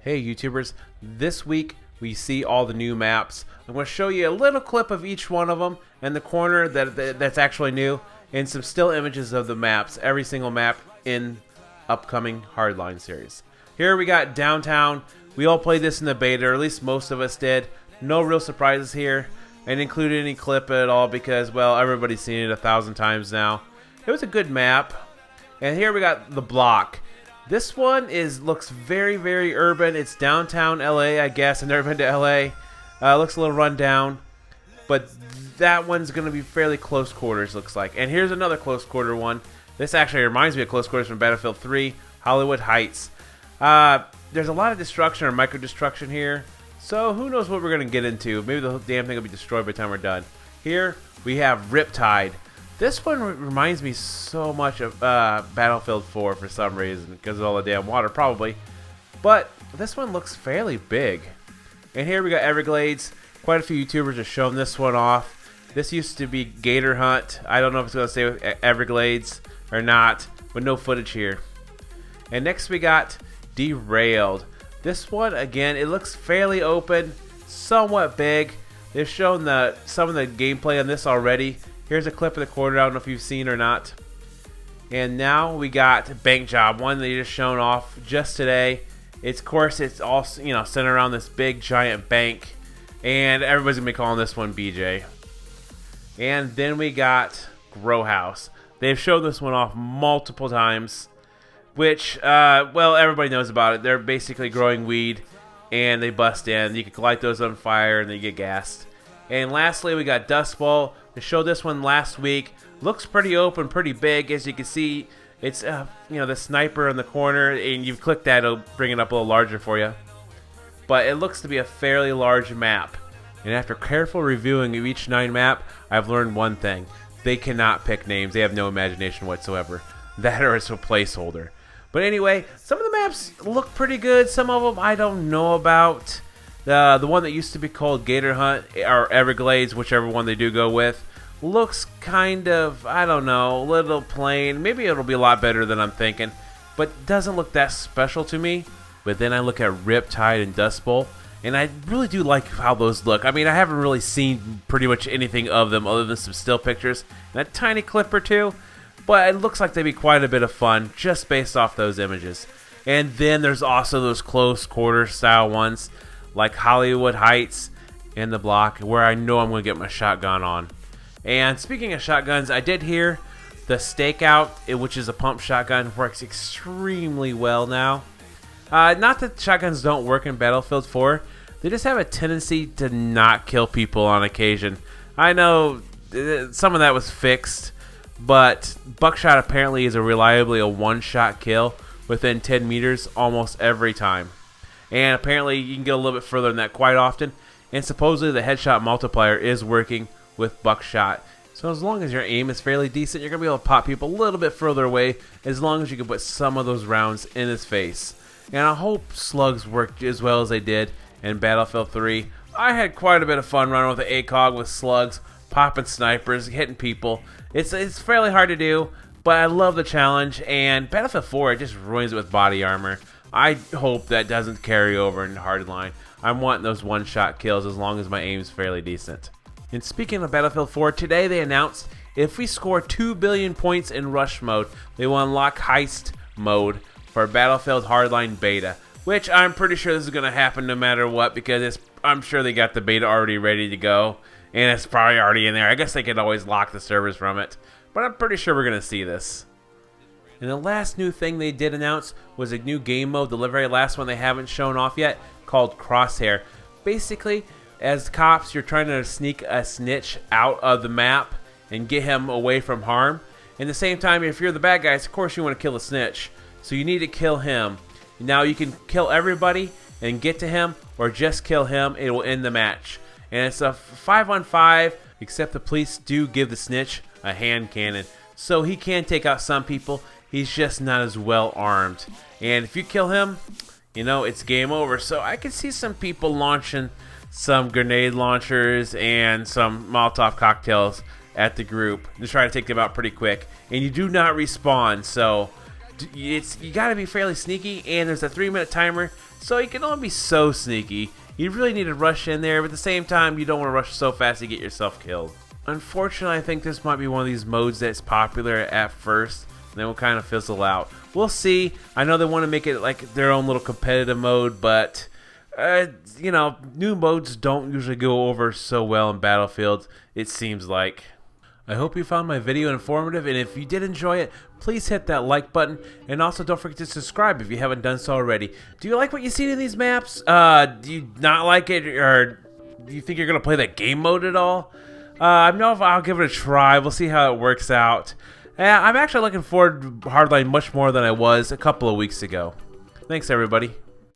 Hey YouTubers, this week we see all the new maps. I'm going to show you a little clip of each one of them in the corner that's actually new, and some still images of the maps, every single map in upcoming Hardline series. Here we got downtown. We all played this in the beta, or at least most of us did. No real surprises here. I didn't include any clip at all because, well, everybody's seen it 1,000 times now. It was a good map. And here we got the block. This one looks very, very urban. It's downtown LA, I guess. I've never been to LA. Looks a little run down. But that one's going to be fairly close quarters, looks like. And here's another close quarter one. This actually reminds me of close quarters from Battlefield 3, Hollywood Heights. There's a lot of destruction or micro-destruction here. So who knows what we're going to get into. Maybe the damn thing will be destroyed by the time we're done. Here we have Riptide. This one reminds me so much of Battlefield 4 for some reason, because of all the damn water, probably. But this one looks fairly big. And here we got Everglades. Quite a few YouTubers have shown this one off. This used to be Gator Hunt. I don't know if it's going to stay with Everglades or not, but no footage here. And next we got Derailed. This one, again, it looks fairly open, somewhat big. They've shown some of the gameplay on this already. Here's a clip of the quarter. I don't know if you've seen or not. And now we got Bank Job, one they just shown off just today. Of course, it's all centered around this big giant bank, and everybody's gonna be calling this one BJ. And then we got Grow House. They've shown this one off multiple times, which well, everybody knows about it. They're basically growing weed, and they bust in. You can light those on fire, and they get gassed. And lastly, we got Dust Bowl. They showed this one last week. Looks pretty open, pretty big. As you can see, it's the sniper in the corner, and you click that, it'll bring it up a little larger for you. But it looks to be a fairly large map. And after careful reviewing of each 9 map, I've learned one thing: they cannot pick names. They have no imagination whatsoever. That or it's a placeholder. But anyway, some of the maps look pretty good. Some of them I don't know about. The one that used to be called Gator Hunt, or Everglades, whichever one they do go with, looks kind of, I don't know, a little plain. Maybe it'll be a lot better than I'm thinking, but doesn't look that special to me. But then I look at Riptide and Dust Bowl, and I really do like how those look. I mean, I haven't really seen pretty much anything of them other than some still pictures and a tiny clip or two, but it looks like they'd be quite a bit of fun just based off those images. And then there's also those close quarter style ones, like Hollywood Heights and the block, where I know I'm going to get my shotgun on. And speaking of shotguns, I did hear the Stakeout, which is a pump shotgun, works extremely well now. Not that shotguns don't work in Battlefield 4, they just have a tendency to not kill people on occasion. I know some of that was fixed, but buckshot apparently is reliably a one-shot kill within 10 meters almost every time. And apparently you can get a little bit further than that quite often. And supposedly the headshot multiplier is working with buckshot. So as long as your aim is fairly decent, you're going to be able to pop people a little bit further away, as long as you can put some of those rounds in his face. And I hope slugs worked as well as they did in Battlefield 3. I had quite a bit of fun running with the ACOG with slugs, popping snipers, hitting people. It's fairly hard to do, but I love the challenge. And Battlefield 4, it just ruins it with body armor. I hope that doesn't carry over in Hardline. I'm wanting those one-shot kills as long as my aim's fairly decent. And speaking of Battlefield 4, today they announced if we score 2 billion points in Rush mode, they will unlock Heist mode for Battlefield Hardline beta, which I'm pretty sure this is going to happen no matter what, because I'm sure they got the beta already ready to go, and it's probably already in there. I guess they could always lock the servers from it, but I'm pretty sure we're going to see this. And the last new thing they did announce was a new game mode, the very last one they haven't shown off yet, called Crosshair. Basically, as cops, you're trying to sneak a snitch out of the map and get him away from harm. And at the same time, if you're the bad guys, of course you want to kill a snitch. So you need to kill him. Now you can kill everybody and get to him, or just kill him. It will end the match. And it's a 5-on-5, except the police do give the snitch a hand cannon. So he can take out some people. He's just not as well armed. And if you kill him, it's game over. So I can see some people launching some grenade launchers and some Molotov cocktails at the group to try to take them out pretty quick. And you do not respawn, so You gotta be fairly sneaky, and there's a 3-minute timer, so you can only be so sneaky. You really need to rush in there, but at the same time, you don't want to rush so fast you get yourself killed. Unfortunately, I think this might be one of these modes that's popular at first, and then will kind of fizzle out. We'll see. I know they want to make it like their own little competitive mode, but you know, new modes don't usually go over so well in Battlefield, it seems like. I hope you found my video informative, and if you did enjoy it, please hit that like button, and also don't forget to subscribe if you haven't done so already. Do you like what you see in these maps? Do you not like it, or do you think you're going to play that game mode at all? I know if I'll give it a try. We'll see how it works out. I'm actually looking forward to Hardline much more than I was a couple of weeks ago. Thanks, everybody.